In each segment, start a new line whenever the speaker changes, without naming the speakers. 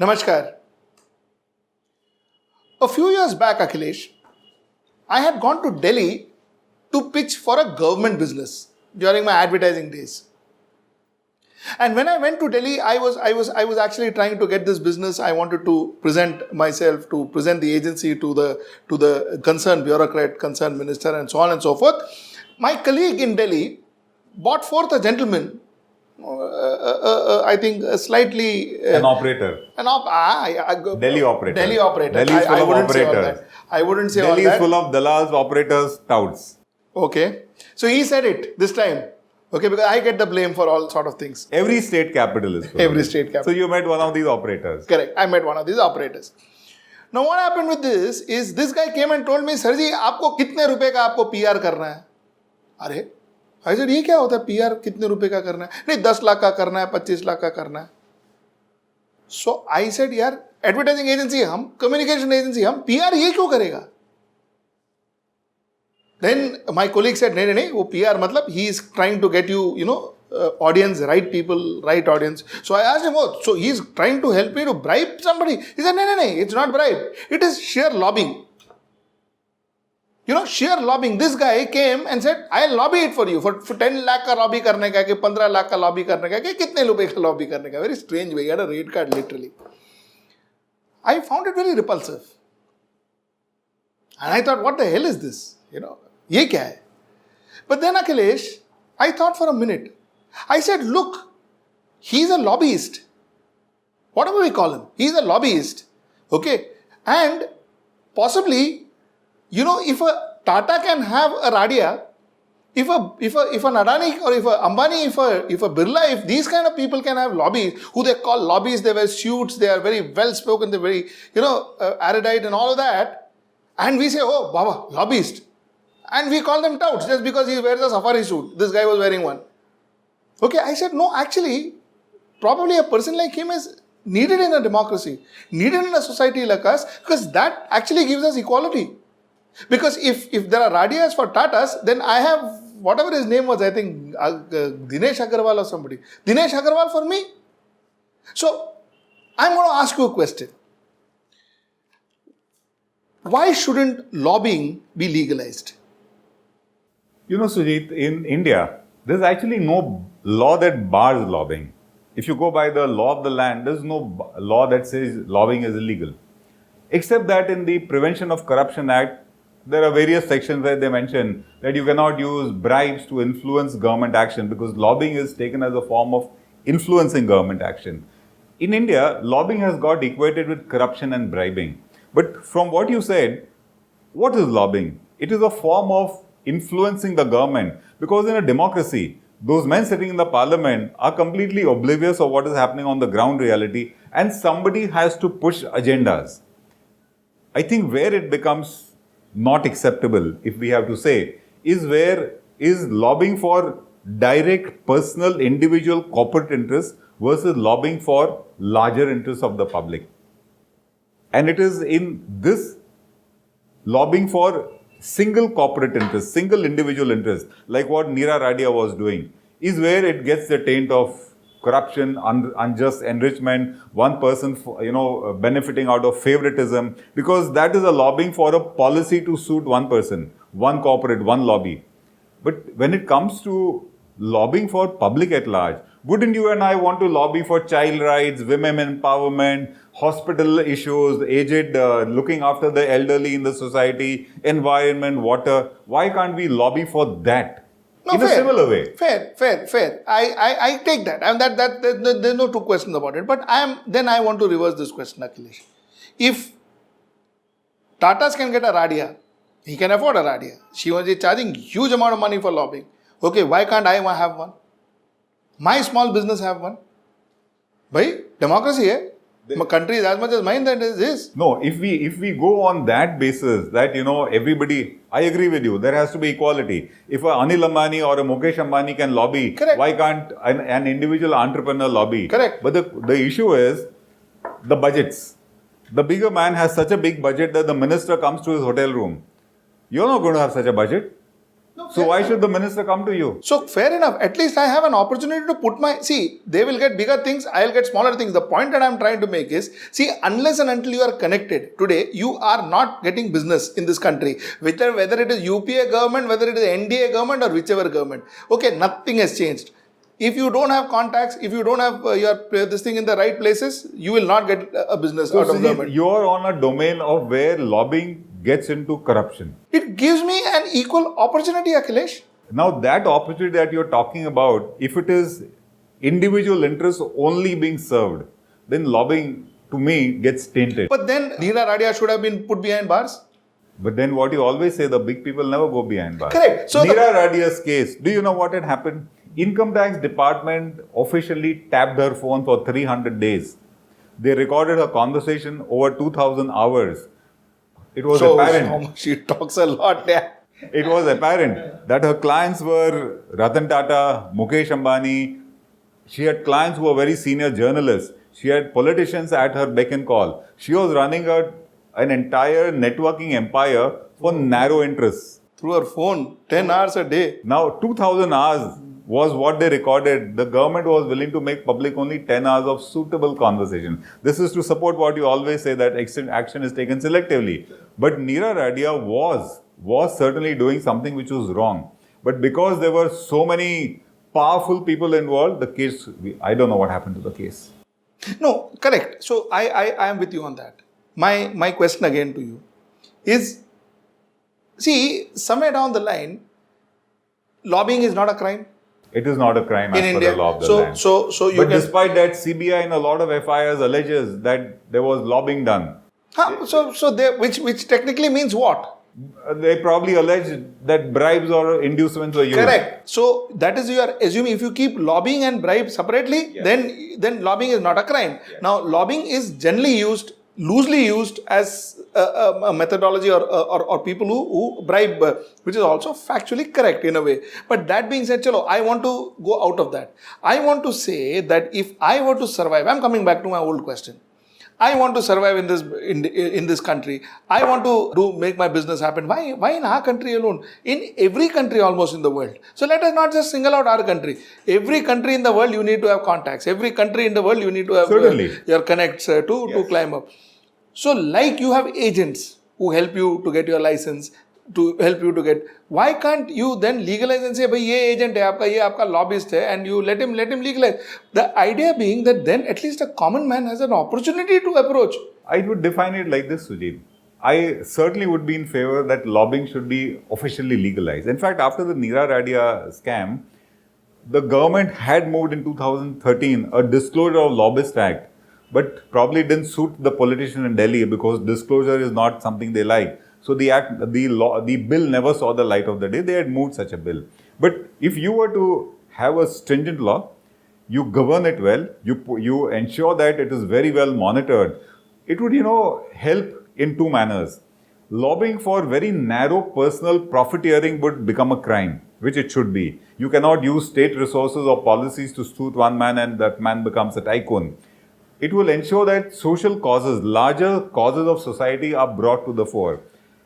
Namaskar. A few years back, Akhilesh, I had gone to Delhi to pitch for a government business during my advertising days. And when I went to Delhi, I was actually trying to get this business. I wanted to present myself, to present the agency to the concerned bureaucrat, concerned minister, and so on and so forth. My colleague in Delhi brought forth a gentleman, I think slightly...
an operator. Delhi operator.
Delhi operator.
Delhi is full of
operators. I wouldn't say all that.
Delhi is full of dallals, operators, touts.
Okay. So he said it this time. Okay, because I get the blame for all sort of things.
Every state capital is full.
Every state capital.
So you met one of these operators.
Correct. I met one of these operators. Now what happened with this is this guy came and told me, Sir ji, आपको कितने रुपए का आपको PR करना है? अरे, I said, ये क्या होता है PR कितने रुपए का करना है? नहीं 10 लाख का करना है, 25 लाख का करना है. So I said, यार, advertising agency हम, communication agency हम, PR ये क्यों करेगा? Then my colleague said, नहीं, वो PR मतलब he is trying to get you, audience, right people, right audience. So I asked him, so he is trying to help me to bribe somebody? He said, no, it's not bribe. It is sheer lobbying. Sheer lobbying. This guy came and said, I'll lobby it for you. For 10 lakh ka lobby karne ka, 15 lakh ka lobby karne ka, kitne rupees ka lobby karne ka. Very strange way. He had a rate card literally. I found it very repulsive. And I thought, what the hell is this? Ye kya hai? But then Akhilesh, I thought for a minute. I said, look, he's a lobbyist. Whatever we call him, he's a lobbyist. Okay? And possibly, if a Tata can have a Radia, if an Adani or if a Ambani, if a Birla, if these kind of people can have lobbies, who they call lobbyists, they wear suits, they are very well spoken, they're very, erudite and all of that. And we say, oh, Baba, lobbyist. And we call them touts just because he wears a safari suit. This guy was wearing one. Okay, I said, no, actually, probably a person like him is needed in a democracy, needed in a society like us, because that actually gives us equality. Because if there are Radias for Tatas, then I have, whatever his name was, I think Dinesh Agarwal or somebody. Dinesh Agarwal for me. So, I'm going to ask you a question. Why shouldn't lobbying be legalized?
Sujit, in India, there's actually no law that bars lobbying. If you go by the law of the land, there's no law that says lobbying is illegal. Except that in the Prevention of Corruption Act, there are various sections where they mention that you cannot use bribes to influence government action because lobbying is taken as a form of influencing government action. In India, lobbying has got equated with corruption and bribing. But from what you said, what is lobbying? It is a form of influencing the government, because in a democracy, those men sitting in the parliament are completely oblivious of what is happening on the ground reality, and somebody has to push agendas. I think where it becomes not acceptable, if we have to say, is where is lobbying for direct personal, individual, corporate interests versus lobbying for larger interests of the public. And it is in this lobbying for single corporate interest, single individual interest, like what Neera Radia was doing, is where it gets the taint of corruption, unjust enrichment, one person, benefiting out of favoritism, because that is a lobbying for a policy to suit one person, one corporate, one lobby. But when it comes to lobbying for public at large, wouldn't you and I want to lobby for child rights, women empowerment, hospital issues, aged, looking after the elderly in the society, environment, water? Why can't we lobby for that?
No,
in a similar way.
Fair. I take that. There's no two questions about it. But I want to reverse this question, Akhilesh. If Tatas can get a Radia, he can afford a Radia. She was charging huge amount of money for lobbying. Okay, why can't I have one? My small business have one. Bhai, democracy hai. My country is as much as mine that is his.
No, if we go on that basis, that everybody, I agree with you, there has to be equality. If a Anil Ambani or a Mukesh Ambani can lobby,
correct,
why can't an individual entrepreneur lobby?
Correct.
But the issue is the budgets. The bigger man has such a big budget that the minister comes to his hotel room. You're not going to have such a budget. So why should the minister come to you?
So fair enough. At least I have an opportunity to put my... See, they will get bigger things, I'll get smaller things. The point that I'm trying to make is, see, unless and until you are connected, today, you are not getting business in this country. Whether it is UPA government, whether it is NDA government or whichever government. Okay, nothing has changed. If you don't have contacts, if you don't have this thing in the right places, you will not get a business out of government.
You're on a domain of where lobbying gets into corruption.
It gives me an equal opportunity, Akhilesh.
Now that opportunity that you're talking about, if it is individual interests only being served, then lobbying to me gets tainted.
But then Neera Radia should have been put behind bars.
But then what you always say, the big people never go behind bars.
Correct. So
Neera Radia's case, do you know what had happened? Income tax department officially tapped her phone for 300 days. They recorded her conversation over 2,000 hours. It was apparent.
She talks a lot. Yeah.
It was apparent that her clients were Ratan Tata, Mukesh Ambani. She had clients who were very senior journalists. She had politicians at her beck and call. She was running an entire networking empire for narrow interests.
Through her phone, 10 hours a day.
Now, 2,000 hours was what they recorded. The government was willing to make public only 10 hours of suitable conversation. This is to support what you always say, that action is taken selectively. But Neera Radia was certainly doing something which was wrong. But because there were so many powerful people involved, the case, I don't know what happened to the case.
No, correct. So I am with you on that. My question again to you is, see, somewhere down the line, lobbying is not a crime.
It is not a crime
in
as
India.
per the law of the land.
But
despite that, CBI in a lot of FIRs alleges that there was lobbying done.
Which technically means what?
They probably allege that bribes or inducements were used.
Correct. So that is, you are assuming, if you keep lobbying and bribe separately, then lobbying is not a crime. Yes. Now, lobbying is generally loosely used as a methodology or people who bribe, which is also factually correct in a way. But that being said, chalo, I want to go out of that. I want to say that if I were to survive, I'm coming back to my old question. I want to survive in this country. I want to make my business happen. Why in our country alone? In every country almost in the world. So let us not just single out our country. Every country in the world you need to have contacts. Every country in the world you need to have your connects to climb up. So like you have agents who help you to get your license, to help you to get. Why can't you then legalize and say, "Bhai, ye agent hai, ye aapka lobbyist hai," and you let him legalize? The idea being that then at least a common man has an opportunity to approach.
I would define it like this, Sujit. I certainly would be in favor that lobbying should be officially legalized. In fact, after the Neera Radia scam, the government had moved in 2013 a Disclosure of Lobbyist Act, but probably didn't suit the politician in Delhi because disclosure is not something they like. So the bill never saw the light of the day. They had moved such a bill. But if you were to have a stringent law, you govern it well, you ensure that it is very well monitored, it would, help in two manners. Lobbying for very narrow personal profiteering would become a crime, which it should be. You cannot use state resources or policies to suit one man and that man becomes a tycoon. It will ensure that social causes, larger causes of society are brought to the fore.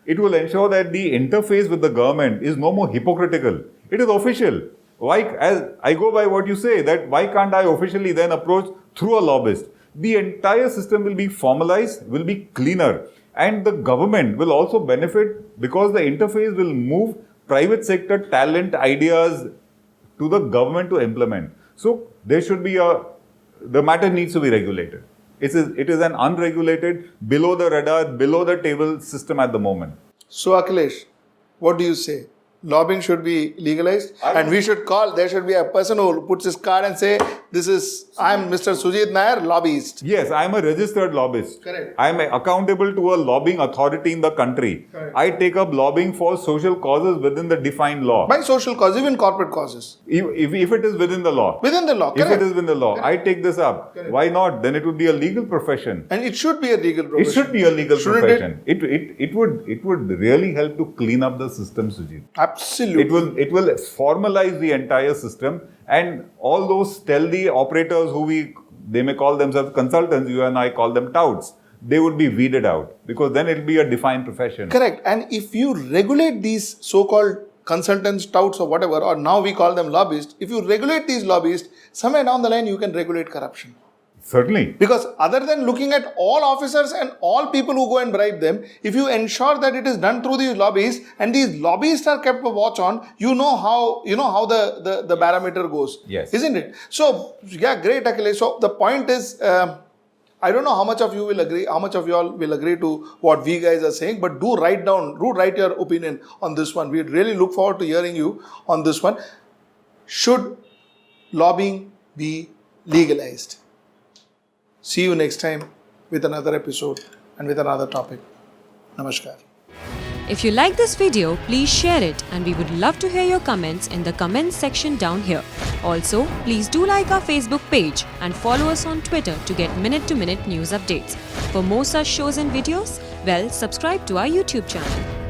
It will ensure that the interface with the government is no more hypocritical. It is official. As I go by what you say, that why can't I officially then approach through a lobbyist? The entire system will be formalized, will be cleaner. And the government will also benefit because the interface will move private sector talent ideas to the government to implement. So there should be the matter needs to be regulated. It is an unregulated, below the radar, below the table system at the moment.
So Akhilesh, what do you say? Lobbying should be legalized, and there should be a person who puts his card and say, I'm Mr. Sujit Nair, lobbyist.
Yes, I'm a registered lobbyist.
Correct.
I'm accountable to a lobbying authority in the country.
Correct.
I take up lobbying for social causes within the defined law.
By social causes, even corporate causes.
If it is within the law.
Within the law, correct.
If it is within the law,
correct.
I take this up.
Correct.
Why not? Then it would be a legal profession.
And it should be a legal profession.
It should be a legal
Shouldn't
profession. It would really help to clean up the system, Sujit.
Absolutely.
It will formalize the entire system, and all those stealthy operators who they may call themselves consultants, you and I call them touts, they would be weeded out because then it will be a defined profession.
Correct. And if you regulate these so-called consultants, touts, or whatever, or now we call them lobbyists, if you regulate these lobbyists, somewhere down the line you can regulate corruption.
Certainly.
Because other than looking at all officers and all people who go and bribe them, if you ensure that it is done through these lobbyists and these lobbyists are kept a watch on, you know how the barometer goes.
Yes.
Isn't it? So yeah, great, Akhilesh. So the point is, I don't know how much of you will agree, how much of you all will agree to what we guys are saying, but do write your opinion on this one. We really look forward to hearing you on this one. Should lobbying be legalized? See you next time with another episode and with another topic. Namaskar.
If you like this video, please share it, and we would love to hear your comments in the comments section down here. Also, please do like our Facebook page and follow us on Twitter to get minute-to-minute news updates. For more such shows and videos, subscribe to our YouTube channel.